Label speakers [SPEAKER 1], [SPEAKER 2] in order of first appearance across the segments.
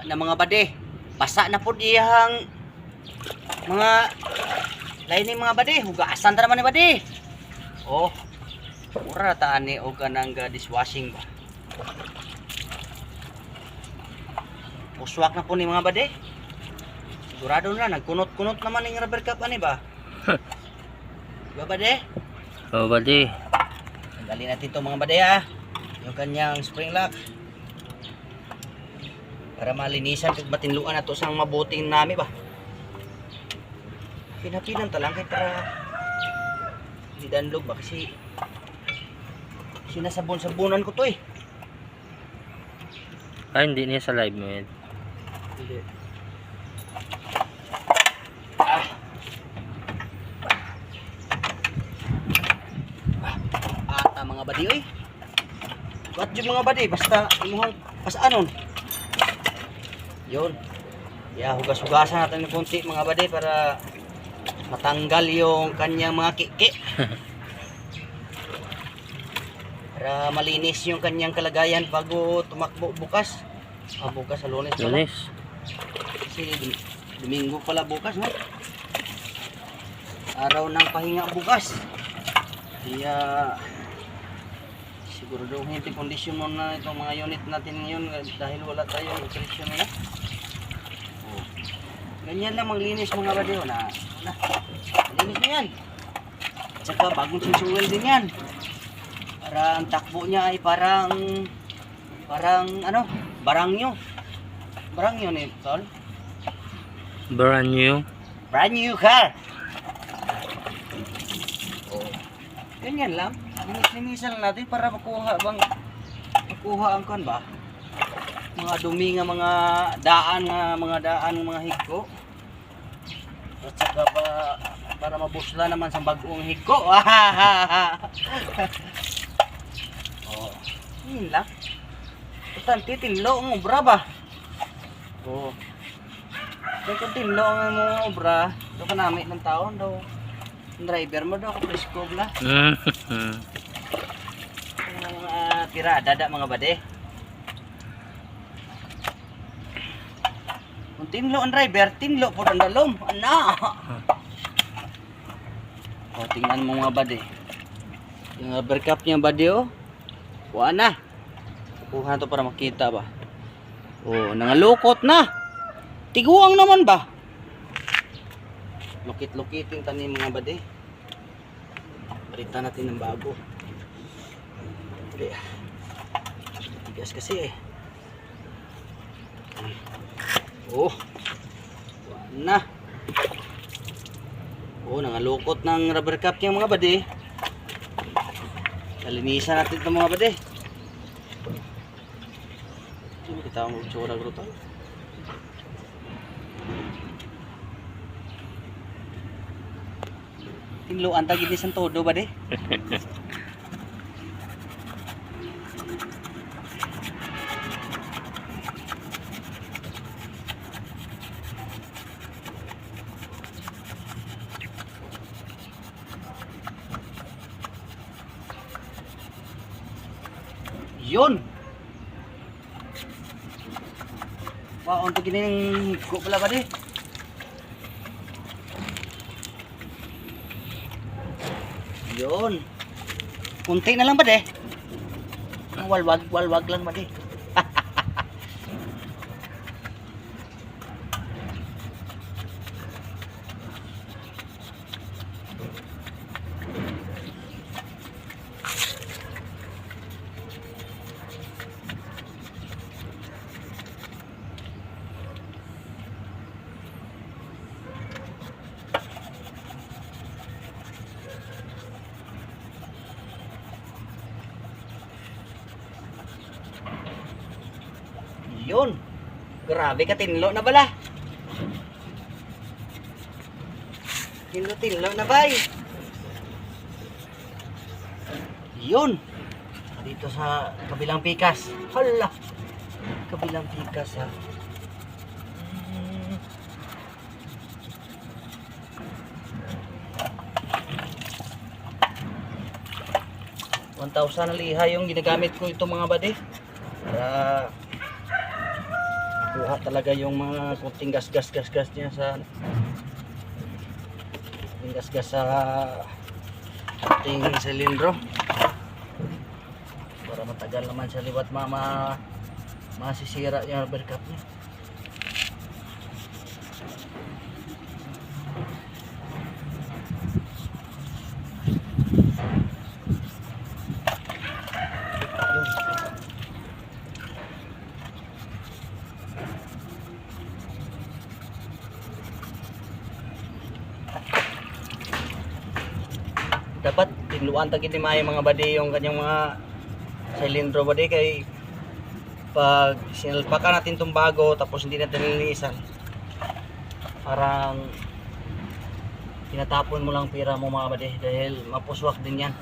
[SPEAKER 1] na mga bade. Basa na po iyang mga lain ni mga bade. Hugasan ta naman ni bade. Oh. Mura taan ni og kanang dishwashing ba. Uswak na po ni mga bade. Sigurado na nagkunot-kunot naman ning rubber cup ani ba? Diba bade?
[SPEAKER 2] Oh, badi.
[SPEAKER 1] Tanggalin natin ito mga bade ha. Yung kanyang spring lock. Para malinisan kung matinluan na ito sang mabuting nami ba. Pinapinan talang kay para di danlog ba kasi sinasabon-sabunan ko to eh.
[SPEAKER 2] Ay, hindi niya sa live mo yun.
[SPEAKER 1] Hindi. Ata mga badi oy. What yung mga badi basta imuhang pasanon. Yun. Yeah, hugas-hugasan natin ng konti mga badi para matanggal yung kanyang mga kiki. Para malinis yung kanyang kalagayan bago tumakbo bukas. Bukas sa Lunes pala.
[SPEAKER 2] Lunes.
[SPEAKER 1] Kasi Domingo pala bukas, no? Araw ng pahinga bukas. Kaya siguro daw hindi kondisyon muna itong mga unit natin ngayon dahil wala tayong operasyon na. Oh. Ganyan lang maglinis mga badiyo na. Malinis na yan. At saka bagong sinsuwel din yan. Para ang takbo niya ay parang ano, barangyo. Barangyo ni tol.
[SPEAKER 2] Brand new.
[SPEAKER 1] Brand new car. Oh. Ganyan lang. Linis-linisan lang natin para makuha ang kan ba? Mga dumi nga mga daan mga higko. At saka para mabusla naman sa bagong higko. Oh. Yun lang. Basta titinlo ang obra ba? Oh. Kaya tinlo ang mga obra, ito ka namin ng taon daw. Ang driver mo daw, presko bla. Mga tirada da mga bade. Kung tinlo ang driver, tinlo po ang dalom. Ana! O, tingnan mo mga bade. Yung rubber cup niya bade o. Kuha na. Kuha na to para makita ba. O, nangalukot na. Tiguang naman ba? Lukit-lukitin tanim mga bade. Balitan natin ng bago. Tigas kasi eh. Oh. Na. Oh, nangalukot ng rubber cup yung mga bade. Nalinisan natin itong mga bade. Kita ang utsura gruto. Tinluan tagid ni san todo ba de? Yun. Wow, untuk gini ko pala ba de? Yun. Kunti na lang ba de? Walwag lang ba de? Yun. Grabe ka tinlo na bala. Tinlo na bay. Yun. Dito sa kabilang pikas. Hala. Kabilang pikas ha. 1,000 na liha yung ginagamit ko ito mga bade para kuha talaga yung mga kunting gas niya sa kunting gas sa ating silindro para matagal naman siya liwat masisira yung rubber cap niya. Dapat tinluan tagid ni May mga badi yung kanyang mga silindro badi kay pag sinalpakan natin itong bago tapos hindi natin nilinisan parang tinatapon mo lang pira mo mga badi dahil mapuswak din yan.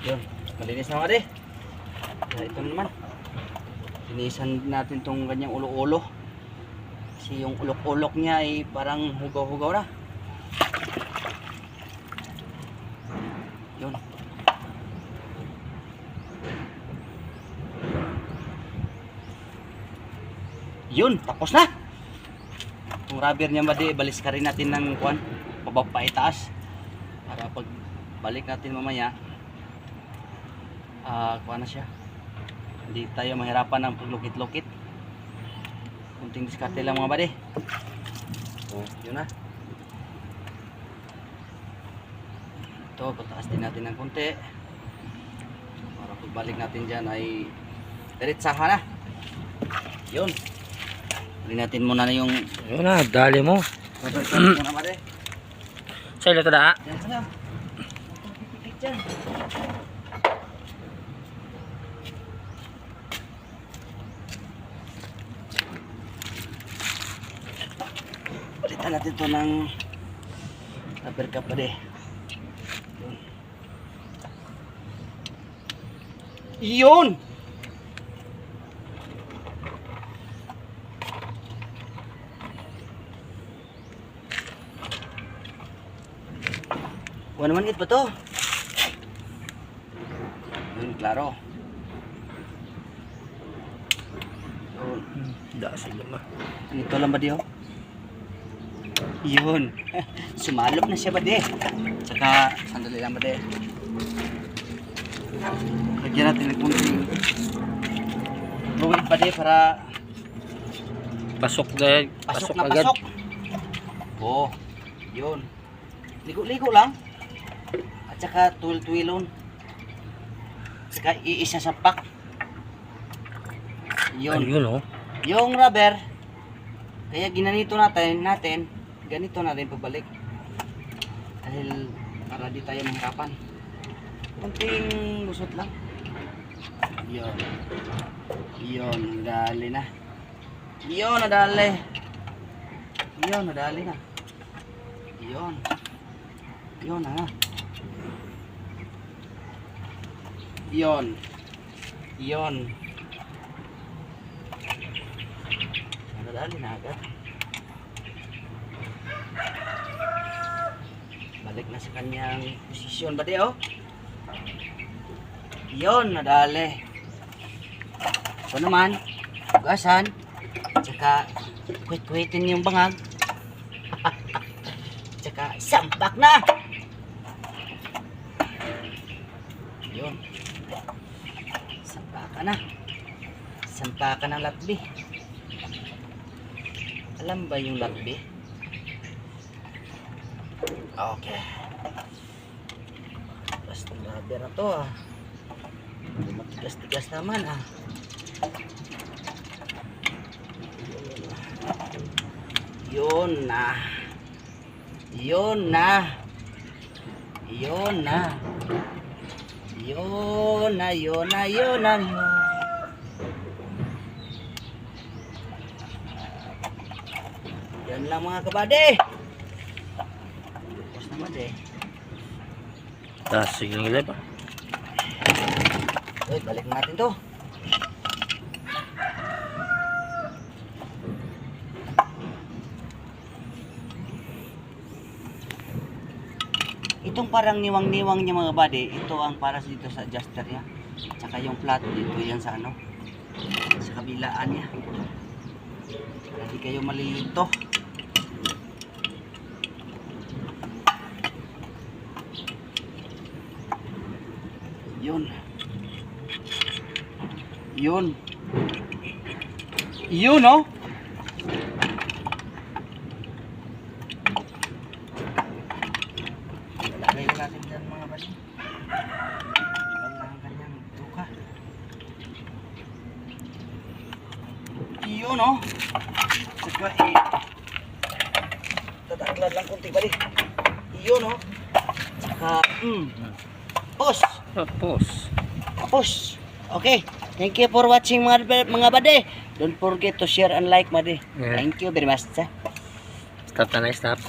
[SPEAKER 1] Yun, malinis na mga badi. Kaya ito naman linisan natin itong kanyang ulo-ulo kasi yung ulok-ulok niya ay parang hugaw-hugaw na. Yun. Yun, tapos na. Itong rubber niya ba di, balis ka rin natin ng kuan, pababa itaas. Para pag balik natin mamaya, kuan na siya. Hindi tayo mahirapan ng paglukit-lukit. Kunting diskarte lang mga badi. Oh, yun na. Ito, pataas din natin ng konti para pagbalik natin dyan ay diretsahan na. Yun, huli natin muna na yung
[SPEAKER 2] Yun na, dali mo.
[SPEAKER 1] muna mare.
[SPEAKER 2] Sa ilo tada.
[SPEAKER 1] Yan ka na. Pipikit dyan. Palitan natin to ng rubber cap pa de. Yun! Kuha naman it ba to? Yun, klaro. Yun.
[SPEAKER 2] Dasa lima.
[SPEAKER 1] Ito lang ba di oh? Yun. Sumalop na siya ba di? Tsaka, sandali lang ba di? Lagyan natin ng kunting fluid ba di para
[SPEAKER 2] Pasok dahil.
[SPEAKER 1] pasok na
[SPEAKER 2] agad.
[SPEAKER 1] pasok. Oo. Yun. Ligo-ligo lang. At saka tuwil-tuwilon. Saka iisa sa pack. Yun.
[SPEAKER 2] Ayun oh.
[SPEAKER 1] Yung rubber, kaya ginanito natin, ganito natin pabalik. Dahil para di tayo mahirapan. Kunting lusot lang. Yun. Yun, nadali na. Yun, nadali. Yun, nadali na. Yun. Yun na nga. Yun. Yun. Nadali na agad. Balik na sa kanyang posisyon ba di oh? Yun, nadali. Ito naman, hugasan, tsaka kuwit-kuwitin yung bangag. Tsaka sampak na. Yun. Sampakan na. Sampakan ng latbi. Alam ba yung latbi? Okay. Basta rubber na to ah. Matigas-tigas naman ah. Yun na. Yun na. Yun na. Yun na, yun na, yun na, yun. Yan lang mga kabady. Tapos naman eh.
[SPEAKER 2] Sige ng ilip ah.
[SPEAKER 1] Uy, balik natin to. Itong parang niwang-niwang niya mga buddy, ito ang para dito sa adjuster niya. Tsaka yung flat dito yan sa ano. sa kabilaan niya. Hindi kayo malilito. Yun. Yun. Yun, oh. Lagay na natin dyan mga basi. Alam na ang kanyang tuka. Yun, oh. Saka, tataklad lang kunti bali. Yun, oh. Saka, pause.
[SPEAKER 2] Tapos.
[SPEAKER 1] Tapos. Okay. Thank you for watching mga bade. Don't forget to share and like, bade.
[SPEAKER 2] Yeah.
[SPEAKER 1] Thank you very much.
[SPEAKER 2] Stop na, stop.